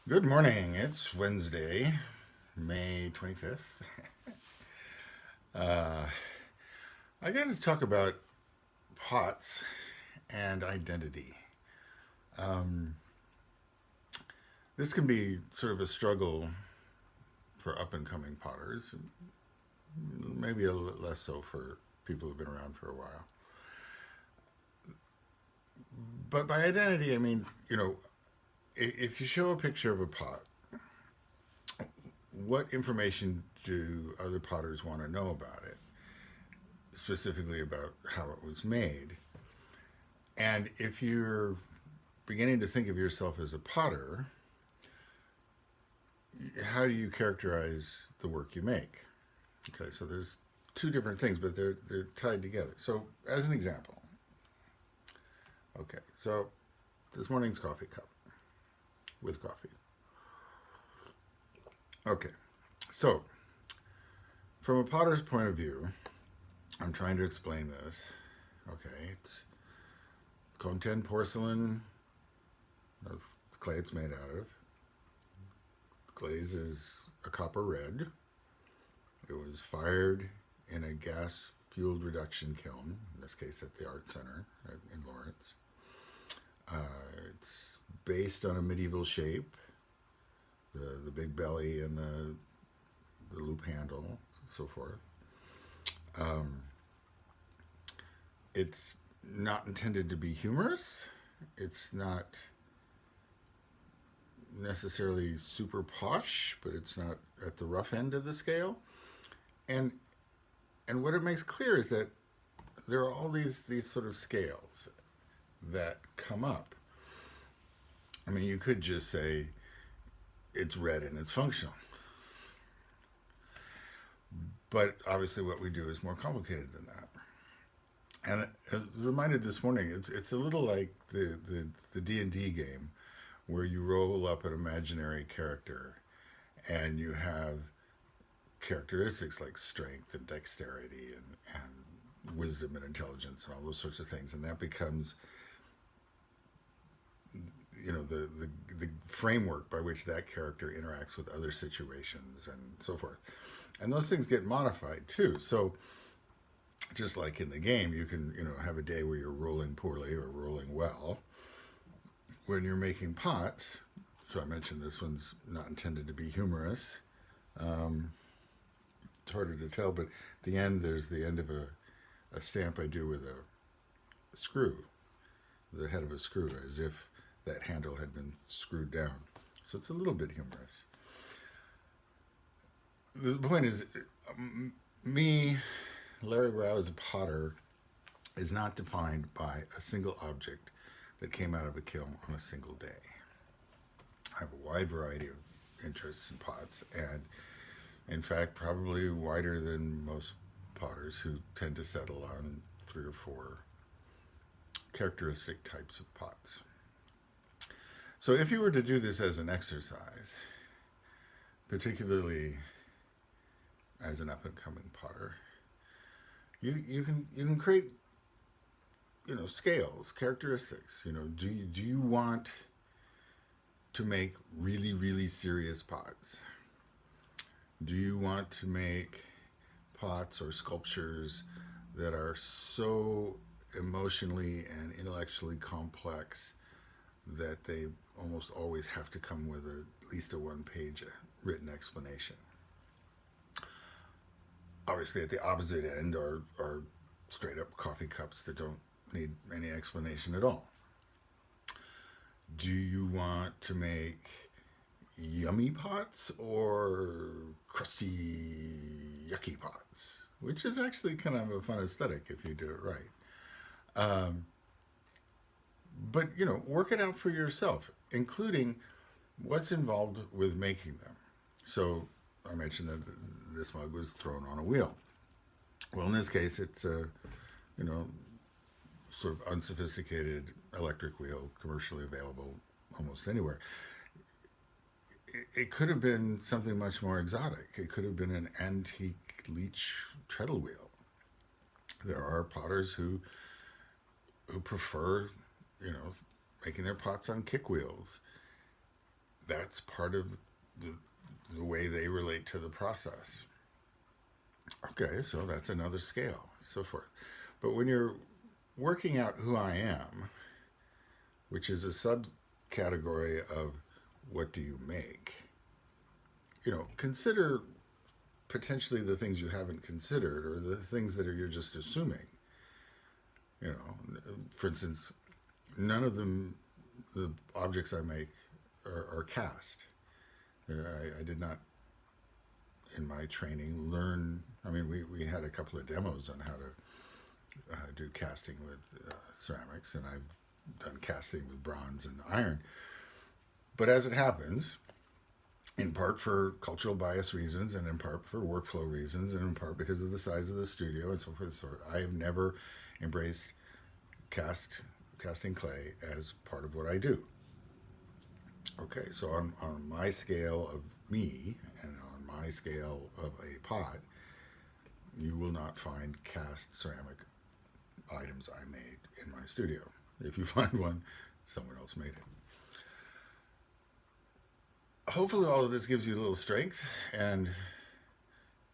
Good morning. It's Wednesday, May 25th. Uh, I got to talk about pots and identity. Um, this can be sort of a struggle for up and coming potters, maybe a little less so for people who've been around for a while. But by identity, I mean, if you show a picture of a pot, what information do other potters want to know about it, specifically about how it was made? And if you're beginning to think of yourself as a potter, how do you characterize the work you make? Okay, so there's two different things, but they're tied together. So, as an example, okay, so this morning's coffee cup with coffee. Okay, so from a potter's point of view, I'm trying to explain this. Okay, it's Conten porcelain. That's the clay it's made out of. Glaze is a copper red. It was fired in a gas fueled reduction kiln, in this case at the Art Center in Lawrence. It's based on a medieval shape, the big belly and the loop handle, so forth. Um, it's not intended to be humorous. It's not necessarily super posh, but it's not at the rough end of the scale. And and what it makes clear is that there are all these sort of scales that come up. I mean, you could just say it's red and it's functional, but obviously, what we do is more complicated than that. And I was reminded this morning, it's a little like the D&D game where you roll up an imaginary character and you have characteristics like strength and dexterity and wisdom and intelligence and all those sorts of things, and that becomes the framework by which that character interacts with other situations and so forth. And those things get modified too. So just like in the game, you can have a day where you're rolling poorly or rolling well. When you're making pots, so I mentioned this one's not intended to be humorous. Um, it's harder to tell, but at the end there's the end of a stamp I do with a screw, the head of a screw, as if that handle had been screwed down. So it's a little bit humorous. The point is, me, Larry Rao, as a potter, is not defined by a single object that came out of a kiln on a single day. I have a wide variety of interests in pots, and in fact, probably wider than most potters who tend to settle on three or four characteristic types of pots. So, if you were to do this as an exercise, particularly as an up and coming potter, you can create scales, characteristics. Do you want to make really really serious pots? Do you want to make pots or sculptures that are so emotionally and intellectually complex that they almost always have to come with at least a one page written explanation? Obviously, at the opposite end are straight up coffee cups that don't need any explanation at all. Do you want to make yummy pots or crusty, yucky pots? Which is actually kind of a fun aesthetic if you do it right. Um, but work it out for yourself, including what's involved with making them. So I mentioned that this mug was thrown on a wheel. Well, in this case, it's a you know sort of unsophisticated electric wheel, commercially available almost anywhere. It could have been something much more exotic. It could have been an antique Leech treadle wheel. There are potters who prefer, you know, making their pots on kick wheels. that's part of the, the way they relate to the process. Okay, so that's another scale, so forth. But when you're working out who I am, which is a subcategory of what do you make, consider potentially the things you haven't considered or the things that you're just assuming. For instance, none of them, the objects I make, are cast. I did not, in my training, learn. I mean, we had a couple of demos on how to do casting with ceramics, and I've done casting with bronze and iron. But as it happens, in part for cultural bias reasons, and in part for workflow reasons, and in part because of the size of the studio and so forth, I have never embraced casting clay as part of what I do. Okay, so on my scale of me and on my scale of a pot, you will not find cast ceramic items I made in my studio. If you find one, someone else made it. Hopefully all of this gives you a little strength and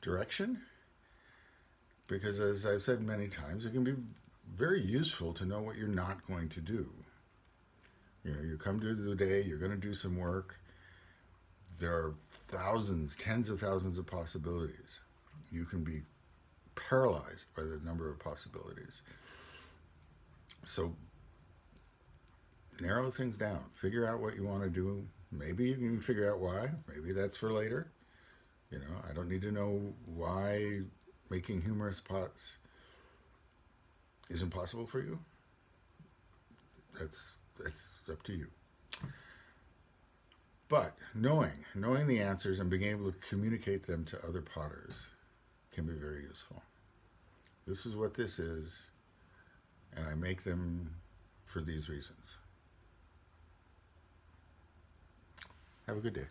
direction, because as I've said many times, it can be very useful to know what you're not going to do. You come to the day, you're going to do some work. There are thousands, tens of thousands of possibilities. You can be paralyzed by the number of possibilities. So narrow things down. Figure out what you want to do. Maybe you can figure out why. Maybe that's for later. I don't need to know why making humorous pots isn't possible for you. That's up to you. But knowing the answers and being able to communicate them to other potters can be very useful. This is what this is, and I make them for these reasons. Have a good day.